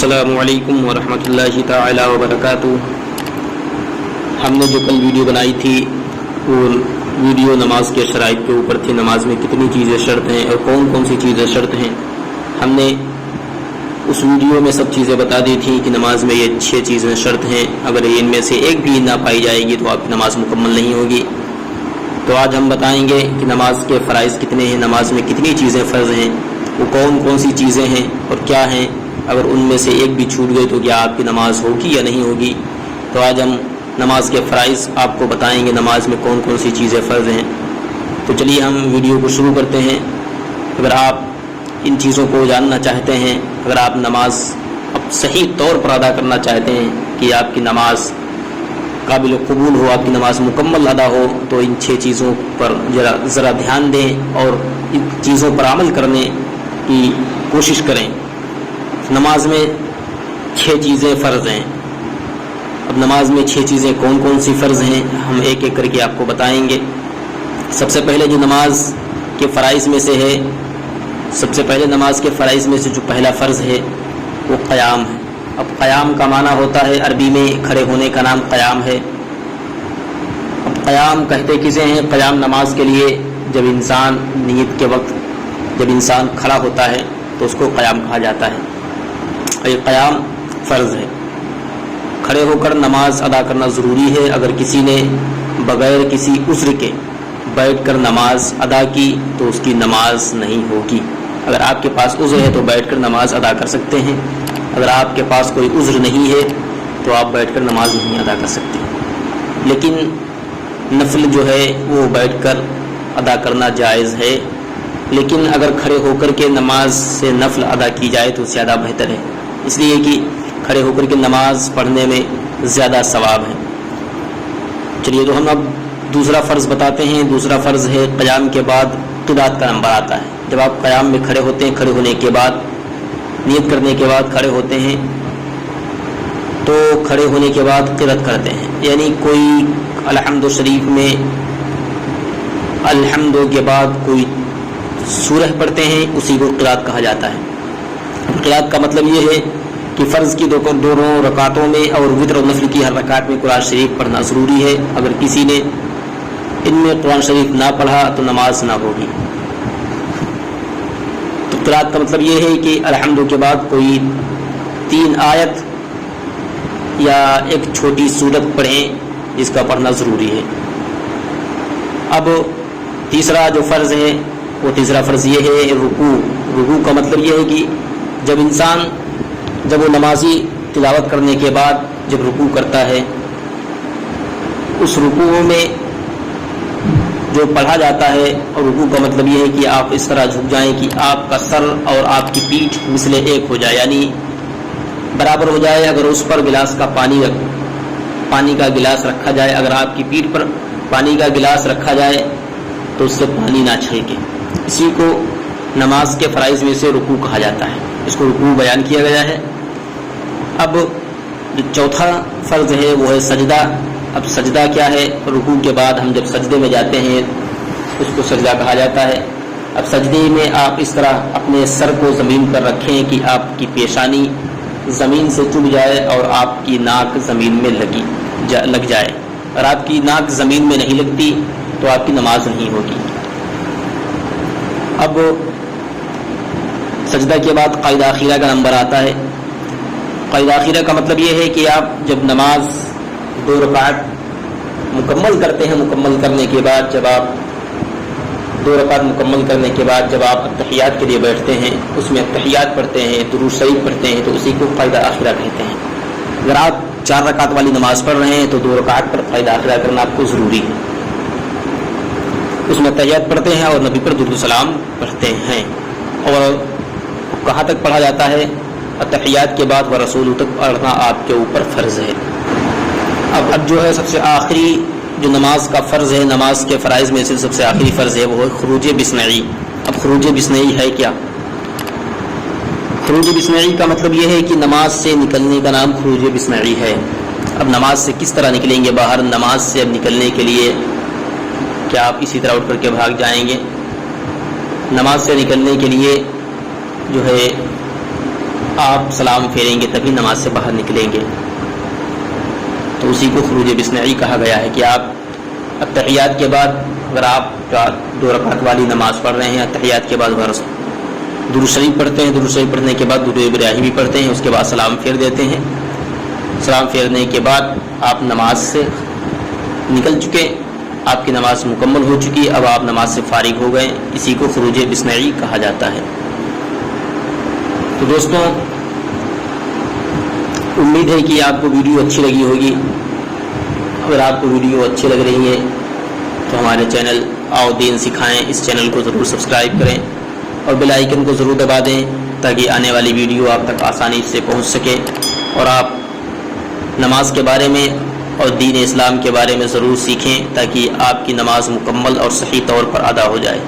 السلام علیکم ورحمۃ اللہ تعالی وبرکاتہ۔ ہم نے جو کل ویڈیو بنائی تھی وہ ویڈیو نماز کے شرائط کے اوپر تھی، نماز میں کتنی چیزیں شرط ہیں اور کون کون سی چیزیں شرط ہیں۔ ہم نے اس ویڈیو میں سب چیزیں بتا دی تھیں کہ نماز میں یہ 6 چیزیں شرط ہیں، اگر ان میں سے ایک بھی نہ پائی جائے گی تو آپ کی نماز مکمل نہیں ہوگی۔ تو آج ہم بتائیں گے کہ نماز کے فرائض کتنے ہیں، نماز میں کتنی چیزیں فرض ہیں، وہ کون کون سی چیزیں ہیں اور کیا ہیں، اگر ان میں سے ایک بھی چھوٹ گئی تو کیا آپ کی نماز ہوگی یا نہیں ہوگی۔ تو آج ہم نماز کے فرائض آپ کو بتائیں گے، نماز میں کون کون سی چیزیں فرض ہیں۔ تو چلیے ہم ویڈیو کو شروع کرتے ہیں۔ اگر آپ ان چیزوں کو جاننا چاہتے ہیں، اگر آپ نماز اب صحیح طور پر ادا کرنا چاہتے ہیں کہ آپ کی نماز قابل قبول ہو، آپ کی نماز مکمل ادا ہو، تو ان 6 چیزوں پر ذرا دھیان دیں اور ان چیزوں پر عمل کرنے کی کوشش کریں۔ نماز میں 6 چیزیں فرض ہیں۔ اب نماز میں 6 چیزیں کون کون سی فرض ہیں ہم ایک ایک کر کے آپ کو بتائیں گے۔ سب سے پہلے جو نماز کے فرائض میں سے ہے، سب سے پہلے نماز کے فرائض میں سے جو پہلا فرض ہے وہ قیام ہے۔ اب قیام کا معنی ہوتا ہے، عربی میں کھڑے ہونے کا نام قیام ہے۔ اب قیام کہتے کسے ہیں؟ قیام نماز کے لیے جب انسان نیت کے وقت جب انسان کھڑا ہوتا ہے تو اس کو قیام کہا جاتا ہے۔ یہ قیام فرض ہے، کھڑے ہو کر نماز ادا کرنا ضروری ہے۔ اگر کسی نے بغیر کسی عذر کے بیٹھ کر نماز ادا کی تو اس کی نماز نہیں ہوگی۔ اگر آپ کے پاس عذر ہے تو بیٹھ کر نماز ادا کر سکتے ہیں، اگر آپ کے پاس کوئی عذر نہیں ہے تو آپ بیٹھ کر نماز نہیں ادا کر سکتے۔ لیکن نفل جو ہے وہ بیٹھ کر ادا کرنا جائز ہے، لیکن اگر کھڑے ہو کر کے نماز سے نفل ادا کی جائے تو زیادہ بہتر ہے، اس لیے کہ کھڑے ہو کر کے نماز پڑھنے میں زیادہ ثواب ہے۔ چلیے تو ہم اب دوسرا فرض بتاتے ہیں۔ دوسرا فرض ہے قیام کے بعد قرات کا نمبر آتا ہے۔ جب آپ قیام میں کھڑے ہوتے ہیں، کھڑے ہونے کے بعد نیت کرنے کے بعد کھڑے ہوتے ہیں تو کھڑے ہونے کے بعد قرات کرتے ہیں، یعنی کوئی الحمد شریف میں الحمد کے بعد کوئی سورہ پڑھتے ہیں، اسی کو قرات کہا جاتا ہے۔ قرات کا مطلب یہ ہے کہ فرض کی دونوں رکعتوں میں اور وتر و نفل کی ہر رکعت میں قرآن شریف پڑھنا ضروری ہے۔ اگر کسی نے ان میں قرآن شریف نہ پڑھا تو نماز نہ ہوگی۔ تو قرات کا مطلب یہ ہے کہ الحمد کے بعد کوئی 3 آیت یا ایک چھوٹی سورت پڑھیں، جس کا پڑھنا ضروری ہے۔ اب تیسرا جو فرض ہے وہ تیسرا فرض یہ ہے رکوع۔ رکوع کا مطلب یہ ہے کہ جب وہ نمازی تلاوت کرنے کے بعد جب رکوع کرتا ہے، اس رکوع میں جو پڑھا جاتا ہے، اور رکوع کا مطلب یہ ہے کہ آپ اس طرح جھک جائیں کہ آپ کا سر اور آپ کی پیٹھ مثل ایک ہو جائے، یعنی برابر ہو جائے۔ اگر اس پر گلاس کا پانی کا گلاس رکھا جائے، اگر آپ کی پیٹھ پر پانی کا گلاس رکھا جائے تو اس سے پانی نہ چھلکے، اسی کو نماز کے فرائض میں سے رکوع کہا جاتا ہے۔ اس کو رکوع بیان کیا گیا ہے۔ اب جو چوتھا فرض ہے وہ ہے سجدہ۔ اب سجدہ کیا ہے؟ رکوع کے بعد ہم جب سجدے میں جاتے ہیں اس کو سجدہ کہا جاتا ہے۔ اب سجدے میں آپ اس طرح اپنے سر کو زمین پر رکھیں کہ آپ کی پیشانی زمین سے چبھ جائے اور آپ کی ناک زمین میں لگ جائے۔ اور آپ کی ناک زمین میں نہیں لگتی تو آپ کی نماز نہیں ہوگی۔ اب سجدہ کے بعد قائد آخرہ کا نمبر آتا ہے۔ قائد آخرہ کا مطلب یہ ہے کہ آپ جب نماز 2 رکعت مکمل کرتے ہیں، مکمل کرنے کے بعد جب آپ 2 رکعت مکمل کرنے کے بعد جب آپ اتحیات کے لیے بیٹھتے ہیں، اس میں اتحیات پڑھتے ہیں، درود شریف پڑھتے ہیں، تو اسی کو قائد آخرہ کہتے ہیں۔ اگر آپ 4 رکعت والی نماز پڑھ رہے ہیں تو 2 رکعت پر قائد آخرہ کرنا آپ کو ضروری ہے۔ اس میں اتحیات پڑھتے ہیں اور نبی پر درود سلام پڑھتے ہیں۔ اور کہاں تک پڑھا جاتا ہے؟ اتحیات کے بعد ورسول تک پڑھنا آپ کے اوپر فرض ہے۔ اب جو ہے سب سے آخری جو نماز کا فرض ہے، نماز کے فرائض میں سے سب سے آخری فرض ہے وہ ہے خروج بسمعی۔ اب خروج بسمعی ہے کیا؟ خروج بسمعی کا مطلب یہ ہے کہ نماز سے نکلنے کا نام خروج بسمعی ہے۔ اب نماز سے کس طرح نکلیں گے باہر؟ نماز سے اب نکلنے کے لیے کیا آپ اسی طرح اٹھ کر کے بھاگ جائیں گے؟ نماز سے نکلنے کے لیے جو ہے آپ سلام پھیریں گے تبھی نماز سے باہر نکلیں گے، تو اسی کو خروج بسمعی کہا گیا ہے کہ آپ اتحیات کے بعد اگر آپ 2 رکعت والی نماز پڑھ رہے ہیں، اتحیات کے بعد درود شریف پڑھتے ہیں، درود شریف پڑھنے کے بعد درود ابراہیمی پڑھتے ہیں، اس کے بعد سلام پھیر دیتے ہیں، سلام پھیرنے کے بعد آپ نماز سے نکل چکے، آپ کی نماز مکمل ہو چکی، اب آپ نماز سے فارغ ہو گئے، اسی کو خروج بسمعی کہا جاتا ہے۔ تو دوستوں، امید ہے کہ آپ کو ویڈیو اچھی لگی ہوگی۔ اگر آپ کو ویڈیو اچھی لگ رہی ہے تو ہمارے چینل آؤ دین سکھائیں اس چینل کو ضرور سبسکرائب کریں اور بیل آئیکن کو ضرور دبا دیں تاکہ آنے والی ویڈیو آپ تک آسانی سے پہنچ سکے اور آپ نماز کے بارے میں اور دین اسلام کے بارے میں ضرور سیکھیں تاکہ آپ کی نماز مکمل اور صحیح طور پر ادا ہو جائے۔